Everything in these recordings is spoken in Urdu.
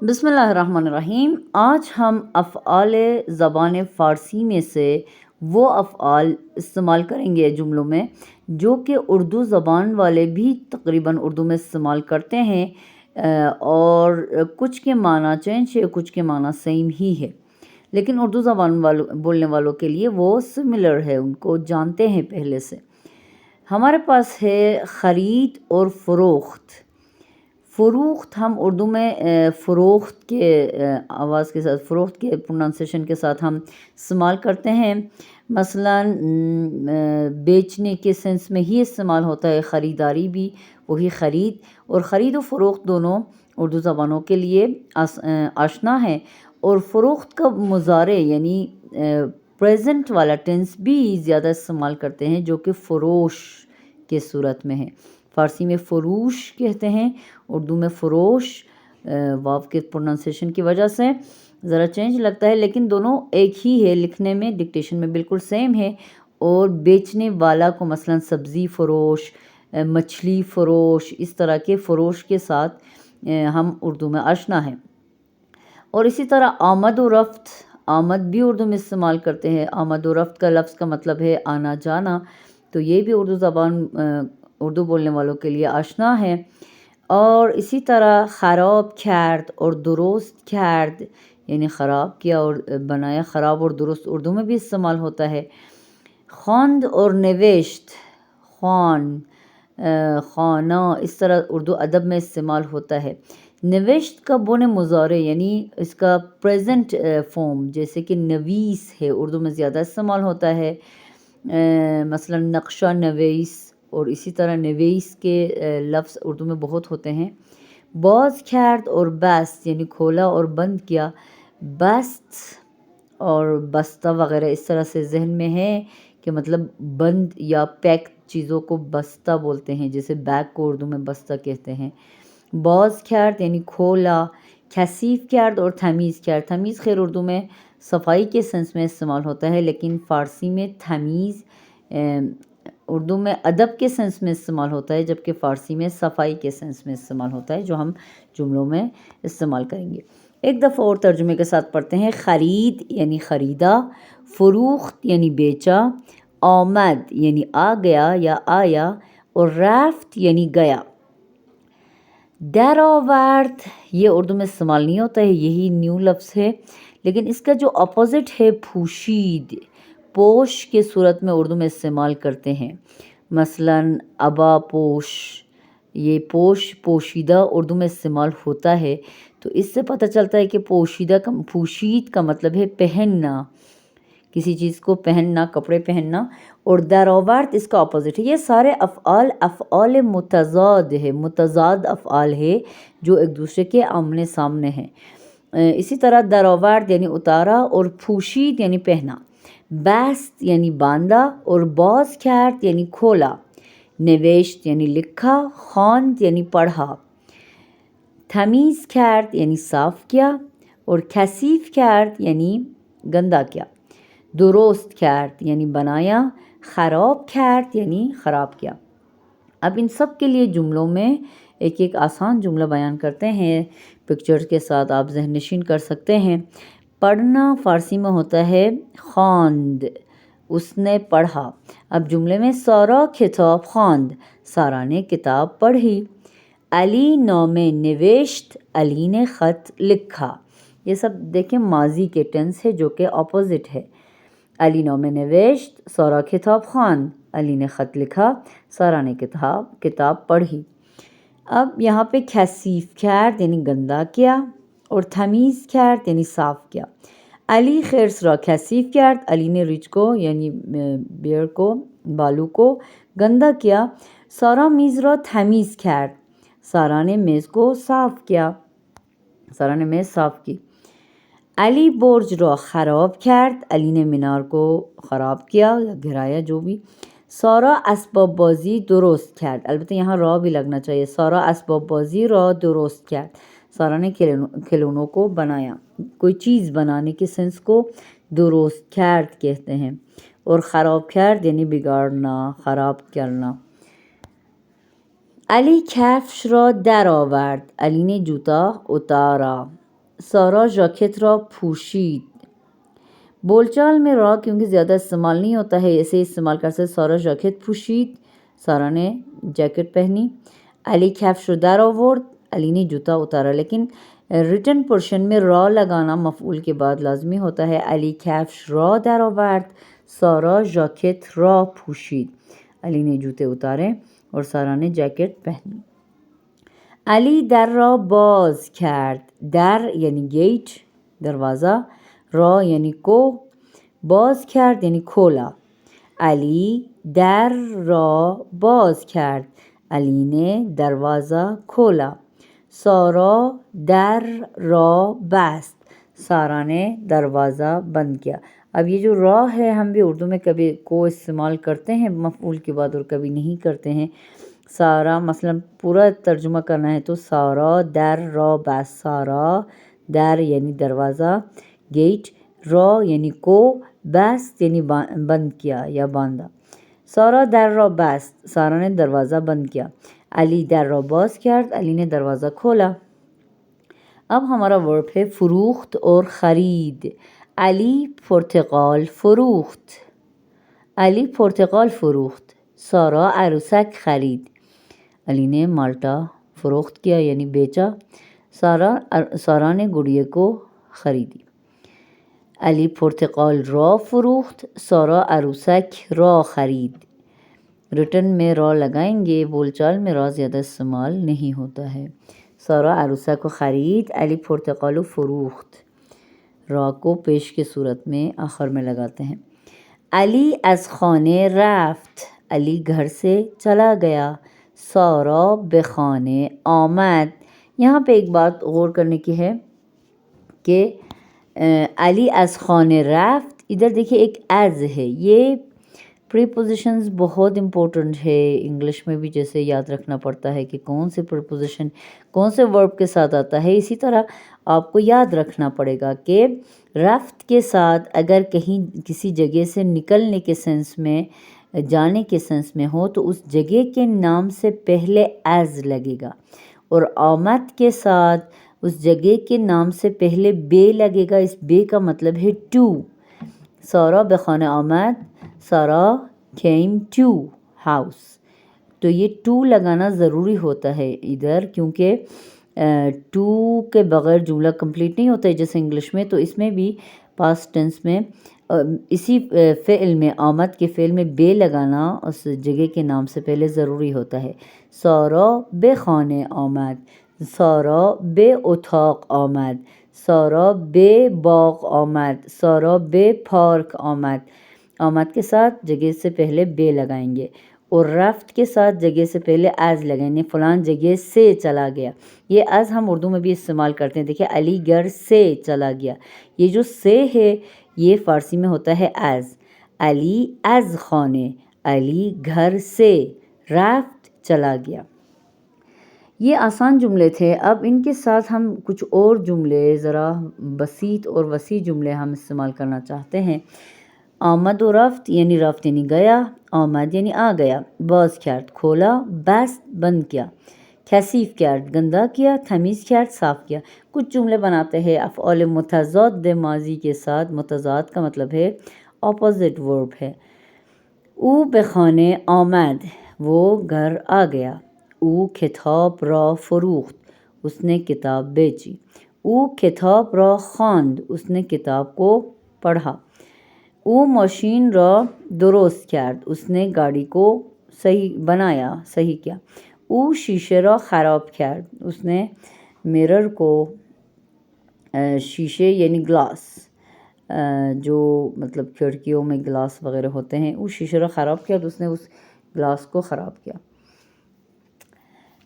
بسم اللہ الرحمن الرحیم۔ آج ہم افعال زبان فارسی میں سے وہ افعال استعمال کریں گے جملوں میں جو کہ اردو زبان والے بھی تقریباً اردو میں استعمال کرتے ہیں، اور کچھ کے معنی چینج ہے، کچھ کے معنی سیم ہی ہے، لیکن اردو زبان بولنے والوں کے لیے وہ سملر ہے، ان کو جانتے ہیں پہلے سے۔ ہمارے پاس ہے خرید اور فروخت۔ فروخت ہم اردو میں فروخت کے آواز کے ساتھ، فروخت کے پروننسیشن کے ساتھ ہم استعمال کرتے ہیں۔ مثلاً بیچنے کے سینس میں ہی استعمال ہوتا ہے، خریداری بھی وہی خرید، اور خرید و فروخت دونوں اردو زبانوں کے لیے آشنا ہے۔ اور فروخت کا مضارع یعنی پریزنٹ والا ٹینس بھی زیادہ استعمال کرتے ہیں، جو کہ فروش کے صورت میں ہے۔ فارسی میں فروش کہتے ہیں، اردو میں فروش۔ واو کے پروننسیشن کی وجہ سے ذرا چینج لگتا ہے، لیکن دونوں ایک ہی ہے، لکھنے میں ڈکٹیشن میں بالکل سیم ہے۔ اور بیچنے والا کو مثلاً سبزی فروش، مچھلی فروش، اس طرح کے فروش کے ساتھ ہم اردو میں آشنا ہیں۔ اور اسی طرح آمد و رفت، آمد بھی اردو میں استعمال کرتے ہیں۔ آمد و رفت کا لفظ کا مطلب ہے آنا جانا، تو یہ بھی اردو بولنے والوں کے لیے آشنا ہے۔ اور اسی طرح خراب کرد اور درست کرد، یعنی خراب کیا اور بنایا، خراب اور درست اردو میں بھی استعمال ہوتا ہے۔ خواند اور نوشت، خوان، خوانا، اس طرح اردو ادب میں استعمال ہوتا ہے۔ نوشت کا بن مضارع یعنی اس کا پریزنٹ فارم، جیسے کہ نویس ہے، اردو میں زیادہ استعمال ہوتا ہے۔ مثلا نقشہ نویس، اور اسی طرح نویس کے لفظ اردو میں بہت ہوتے ہیں۔ باز کرد اور بست، یعنی کھولا اور بند کیا۔ بست اور بستہ وغیرہ اس طرح سے ذہن میں ہے کہ مطلب بند یا پیک چیزوں کو بستہ بولتے ہیں، جیسے بیگ کو اردو میں بستہ کہتے ہیں۔ باز کرد یعنی کھولا۔ کثیف کرد اور تمیز کرد، تمیز خیر اردو میں صفائی کے سینس میں استعمال ہوتا ہے، لیکن فارسی میں تمیز اردو میں ادب کے سینس میں استعمال ہوتا ہے، جبکہ فارسی میں صفائی کے سینس میں استعمال ہوتا ہے، جو ہم جملوں میں استعمال کریں گے۔ ایک دفعہ اور ترجمے کے ساتھ پڑھتے ہیں۔ خرید یعنی خریدا، فروخت یعنی بیچا، آمد یعنی آ گیا یا آیا، اور رفت یعنی گیا۔ در آورد یہ اردو میں استعمال نہیں ہوتا ہے، یہی نیو لفظ ہے، لیکن اس کا جو اپوزٹ ہے پوشید، پوش کے صورت میں اردو میں استعمال کرتے ہیں۔ مثلاً ابا پوش، یہ پوش، پوشیدہ اردو میں استعمال ہوتا ہے، تو اس سے پتہ چلتا ہے کہ پوشید کا مطلب ہے پہننا، کسی چیز کو پہننا، کپڑے پہننا۔ اور در آورد اس کا اپوزٹ ہے۔ یہ سارے افعال متضاد ہے، متضاد افعال ہے جو ایک دوسرے کے آمنے سامنے ہیں۔ اسی طرح در آورد یعنی اتارا، اور پوشید یعنی پہنا۔ بست یعنی باندھا، اور باز کرد یعنی کھولا۔ نوشت یعنی لکھا، خواند یعنی پڑھا۔ تمیز کرد یعنی صاف کیا، اور کثیف کرد یعنی گندا کیا۔ درست کرد یعنی بنایا، خراب کرد یعنی خراب کیا۔ اب ان سب کے لیے جملوں میں ایک ایک آسان جملہ بیان کرتے ہیں، پکچرز کے ساتھ آپ ذہن نشین کر سکتے ہیں۔ پڑھنا فارسی میں ہوتا ہے خواند، اس نے پڑھا۔ اب جملے میں سارا کتاب خواند، سارا نے کتاب پڑھی۔ علی نامه نوشت، علی نے خط لکھا۔ یہ سب دیکھیں ماضی کے ٹینس ہے، جو کہ اپوزٹ ہے۔ علی نامه نوشت، سارا کتاب خواند، علی نے خط لکھا، سارا نے کتاب پڑھی۔ اب یہاں پہ کثیف کرد یعنی گندا کیا، اور تمیز کرد یعنی صاف کیا۔ علی خرس را کثیف کرد، علی نے ریچھ کو یعنی بیئر کو، بالو کو گندا کیا۔ سارا میز را تمیز کرد، سارا نے میز کو صاف کیا، سارا نے میز صاف کی۔ علی برج را خراب کرد، علی نے مینار کو خراب کیا یا گرایا، جو بھی۔ سارا اسباب بازی درست کرد، البتہ یہاں را بھی لگنا چاہیے۔ سارا اسباب بازی را درست کرد، سارا نے کھلونوں کو بنایا۔ کوئی چیز بنانے کے سینس کو درست کرد کہتے ہیں، اور خراب کرد یعنی بگاڑنا، خراب کرنا۔ علی کفش را در آورد، علی نے جوتا اتارا۔ سارا جاکٹ را پوشید. بول چال میں را کیونکہ زیادہ استعمال نہیں ہوتا ہے اسے استعمال کر سکتے. سارا جاکٹ پوشید, سارا نے جیکٹ پہنی. علی کفش رو در آورد, علی نے جوتا اتارا. لیکن ریٹن پورشن میں را لگانا مفعول کے بعد لازمی ہوتا ہے. علی کفش را در آورد, سارا جاکٹ را پوشید. علی نے جوتے اتارے اور سارا نے جیکٹ پہنی. علی در را باز کرد. در یعنی گیٹ, دروازہ. را یعنی کو. باز کرد یعنی کھولا. علی در را باز کرد, علی نے دروازہ کھولا. سارا در را بست, سارا نے دروازہ بند کیا. اب یہ جو را ہے ہم بھی اردو میں کبھی کو استعمال کرتے ہیں مفعول کے بعد اور کبھی نہیں کرتے ہیں. سارا مثلا پورا ترجمہ کرنا ہے تو سارا در را بست, سارا در یعنی دروازہ, گیٹ, را یعنی کو, بست یعنی بند کیا یا باندھا. سارا در را بست, سارا نے دروازہ بند کیا. علی در را باز کرد, علی نے دروازہ کھولا. اب ہمارا ورب ہے فروخت اور خرید. علی پرتقال فروخت, علی پرتقال فروخت. سارا عروسک خرید, علی نے مالٹا فروخت کیا یعنی بیچا. سارا نے گڑیے کو خریدی. علی پرتقال را فروخت, سارا عروسک را خرید. ریٹن میں را لگائیں گے, بول چال میں را زیادہ استعمال نہیں ہوتا ہے. سارا عروسک کو خرید, علی پرتقال فروخت. را کو پیش کے صورت میں آخر میں لگاتے ہیں. علی از خانه رفت, علی گھر سے چلا گیا. سارا به خانه آمد. یہاں پہ ایک بات غور کرنے کی ہے کہ علی از خانه رفت, ادھر دیکھیں ایک از ہے. یہ پریپوزیشنز بہت امپورٹنٹ ہے انگلش میں بھی, جیسے یاد رکھنا پڑتا ہے کہ کون سے پریپوزیشن کون سے ورب کے ساتھ آتا ہے. اسی طرح آپ کو یاد رکھنا پڑے گا کہ رفت کے ساتھ اگر کہیں کسی جگہ سے نکلنے کے سینس میں, جانے کے سینس میں ہو تو اس جگہ کے نام سے پہلے از لگے گا, اور آمد کے ساتھ اس جگہ کے نام سے پہلے بے لگے گا. اس بے کا مطلب ہے ٹو. سارا به خانه آمد, سارا came to house. تو یہ ٹو لگانا ضروری ہوتا ہے ادھر, کیونکہ ٹو کے بغیر جملہ کمپلیٹ نہیں ہوتا ہے جیسے انگلش میں. تو اس میں بھی پاسٹ ٹینس میں اسی فعل میں, آمد کے فعل میں بے لگانا اس جگہ کے نام سے پہلے ضروری ہوتا ہے. سارا به خانه آمد, سارا به اتاق آمد, سارا به باغ آمد, سارا به پارک آمد. آمد کے ساتھ جگہ سے پہلے بے لگائیں گے, اور رفت کے ساتھ جگہ سے پہلے از لگائیں گے. فلان جگہ سے چلا گیا, یہ از ہم اردو میں بھی استعمال کرتے ہیں. دیکھیں علی گھر سے چلا گیا, یہ جو سے ہے یہ فارسی میں ہوتا ہے از. علی از خانه, علی گھر سے, رفت چلا گیا. یہ آسان جملے تھے. اب ان کے ساتھ ہم کچھ اور جملے, ذرا بسیط اور وسیع جملے ہم استعمال کرنا چاہتے ہیں. آمد و رفت یعنی رفت یعنی گیا, آمد یعنی آ گیا. باز کرد کھولا, بست بند کیا. کثیف کرد گندا کیا, تمیز کرد صاف کیا. کچھ جملے بناتے ہیں افعال متضاد ماضی کے ساتھ. متضاد کا مطلب ہے اپوزٹ ورب ہے. او به خانه آمد, وہ گھر آ گیا. او کتاب را فروخت, اس نے کتاب بیچی. او کتاب را خواند, اس نے کتاب کو پڑھا. او ماشین را درست کرد, اس نے گاڑی کو صحیح بنایا, صحیح کیا. او شیشه را خراب کرد, اس نے میرر کو, شیشے یعنی گلاس, جو مطلب کھڑکیوں میں گلاس وغیرہ ہوتے ہیں, او شیشے را خراب کیا, اس نے اس گلاس کو خراب کیا.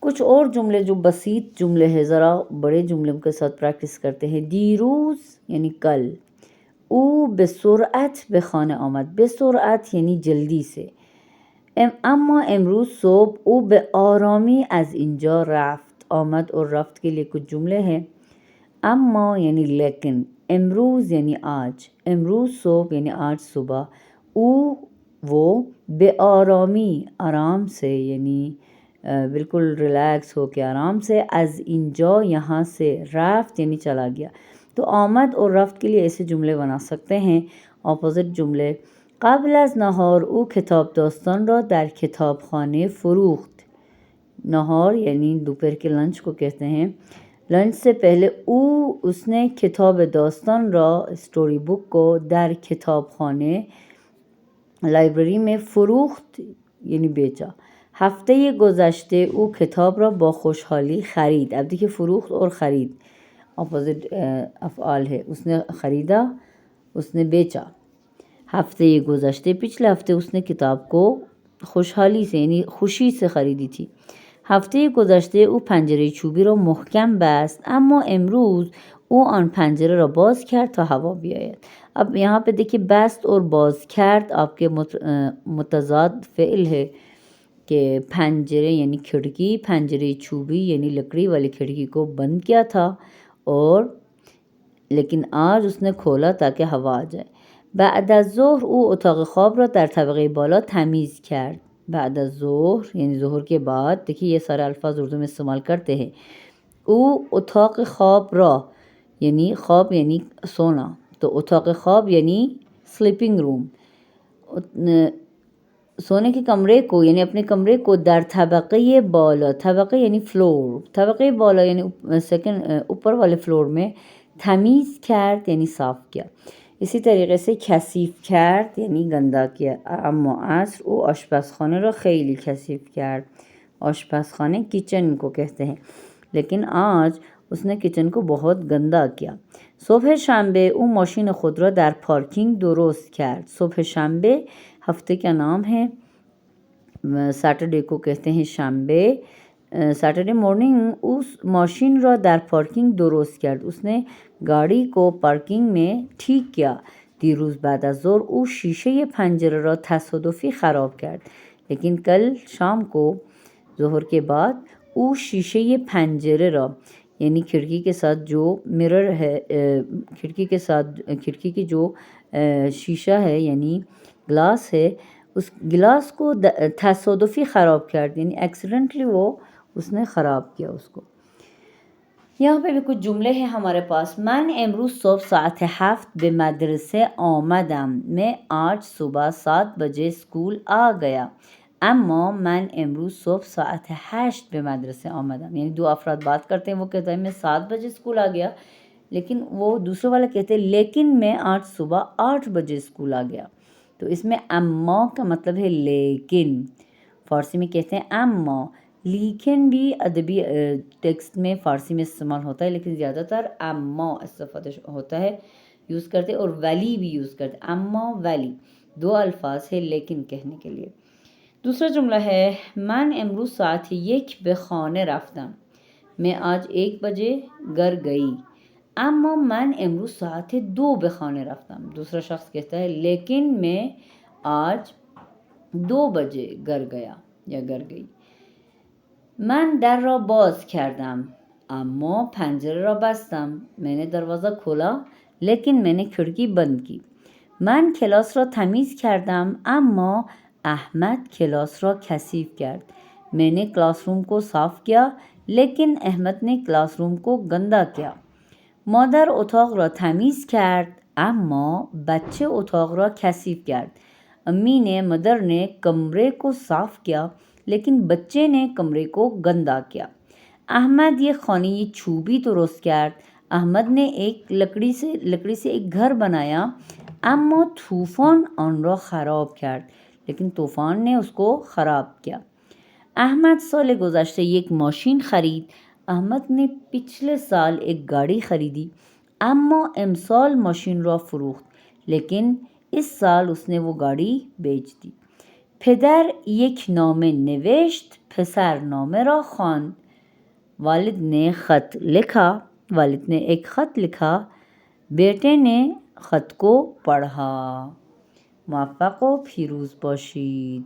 کچھ اور جملے جو بسیط جملے ہیں, ذرا بڑے جملوں کے ساتھ پریکٹس کرتے ہیں. دیروز یعنی کل. او به سرعت به خانه آمد, به سرعت یعنی جلدی سے. اما امروز صبح او به آرامی از اینجا رفت. آمد اور رفت کے لیے کچھ جملے ہیں. اما یعنی لیکن, امروز یعنی آج, امروز صبح یعنی آج صبح. او وہ, به آرامی آرام سے یعنی بالکل ریلیکس ہو کے آرام سے. از اینجا یہاں سے, رفت یعنی چلا گیا. تو آمد اور رفت کے لیے ایسے جملے بنا سکتے ہیں. اپوزٹ جملے: قبل از نهار او کتاب داستان را در کتابخانه فروخت. نہار یعنی دوپہر کے لنچ کو کہتے ہیں. لنچ سے پہلے اس نے کتاب داستان را, اسٹوری بک کو, در کتاب خانے لائبریری میں, فروخت یعنی بیچا. ہفتے گذشته او کتاب را با خوشحالی خرید. اب دیکھیے فروخت اور خرید اپوزٹ افعال ہے. اس نے خریدا, اس نے بیچا. ہفتے گذشته پچھلے ہفتے اس نے کتاب کو خوشحالی سے یعنی خوشی سے خریدی تھی. هفته گذشته او پنجره چوبی را محکم بست اما امروز او آن پنجره را باز کرد تا هوا بیاید. اب یہاں پہ دیکھیے بست اور باز کرد آپ کے متضاد فعل ہے کہ پنجرے یعنی کھڑکی, پنجره چوبی یعنی لکڑی والی کھڑکی کو بند کیا تھا اور لیکن آج اس نے کھولا تاکہ ہوا آ جائے. بعد از ظهر او اتاق خواب را در طبقه بالا تمیز کرد. بعد از ظهر یعنی ظہر کے بعد, دیکھیے یہ سارے الفاظ اردو میں استعمال کرتے ہیں. او اتاق خواب را یعنی خواب یعنی سونا, تو اتاق خواب یعنی سلیپنگ روم, سونے کے کمرے کو یعنی اپنے کمرے کو در طبقه بالا, طبقه یعنی فلور, طبقه بالا یعنی سیکنڈ اوپر والے فلور میں, تمیز کرد یعنی صاف کیا. اسی طریقے سے کثیف کرد یعنی گندا کیا. اما عصر او آشپزخانه را خیلی کثیف کرد. آشپزخانه کچن کو کہتے ہیں, لیکن آج اس نے کچن کو بہت گندا کیا. صبح شنبه او ماشین خود را در پارکینگ درست کرد. صبح شنبه ہفتے کا نام ہے. سیٹرڈے کو کہتے ہیں شنبه. سیٹرڈے مارننگ اس ماشین را در پارکینگ درست کرد. اس نے گاڑی کو پارکنگ میں ٹھیک کیا. دیروز بعد از ظهر او شیشه پنجره را تصادفی خراب کرد. لیکن کل شام کو ظہر کے بعد او شیشه پنجره را یعنی کھڑکی کے ساتھ جو مرر ہے, کھڑکی کی جو شیشہ ہے یعنی گلاس ہے, اس گلاس کو تصادفی خراب کرد یعنی ایکسیڈنٹلی وہ اس نے خراب کیا اس کو. یہاں پہ بھی کچھ جملے ہیں ہمارے پاس. من امروز صبح ساعت 7 به مدرسه آمدم. میں آج صبح 7 بجے اسکول آ گیا. اما من امروز صبح ساعت 8 به مدرسه آمدم. یعنی دو افراد بات کرتے ہیں, وہ کہتا ہے میں 7 بجے اسکول آ گیا, لیکن وہ دوسرے والا کہتے ہیں لیکن میں آج صبح 8 بجے اسکول آ گیا. تو اس میں اما کا مطلب ہے لیکن, فارسی میں کہتے ہیں اما. لیکن بھی ادبی ٹیکسٹ میں فارسی میں استعمال ہوتا ہے, لیکن زیادہ تر اما استفادہ ہوتا ہے, یوز کرتے, اور ولی بھی یوز کرتے. اما ولی دو الفاظ ہے لیکن کہنے کے لیے. دوسرا جملہ ہے من امروز ساعت 1 به خانه رفتم. میں آج 1 بجے گھر گئی. اما من امروز ساعت 2 به خانه رفتم. دوسرا شخص کہتا ہے لیکن میں آج 2 بجے گھر گیا یا گھر گئی. من در را باز کردم اما پنجره را بستم. میں نے دروازہ کھولا لیکن میں نے کھڑکی بند کی. من کلاس را تمیز کردم اما احمد کلاس را کثیف کرد. میں نے کلاس روم کو صاف کیا لیکن احمد نے کلاس روم کو گندا کیا. مادر اتاق را تمیز کرد اما بچه اتاق را کثیف کرد. امی نے مدر نے کمرے کو صاف کیا لیکن بچے نے کمرے کو گندا کیا. احمد یہ خانه چوبی درست کرد. احمد نے ایک لکڑی سے ایک گھر بنایا اما طوفان آن را خراب کرد. لیکن طوفان نے اس کو خراب کیا. احمد سال گذشته ایک ماشین خرید. احمد نے پچھلے سال ایک گاڑی خریدی. اما امسال ماشین را فروخت. لیکن اس سال اس نے وہ گاڑی بیچ دی. پدر یک نامه نوشت. پسر نامه را خواند. والد نے خط لکھا. والد نے ایک خط لکھا. بیٹے نے خط کو پڑھا. موفق و پیروز باشید.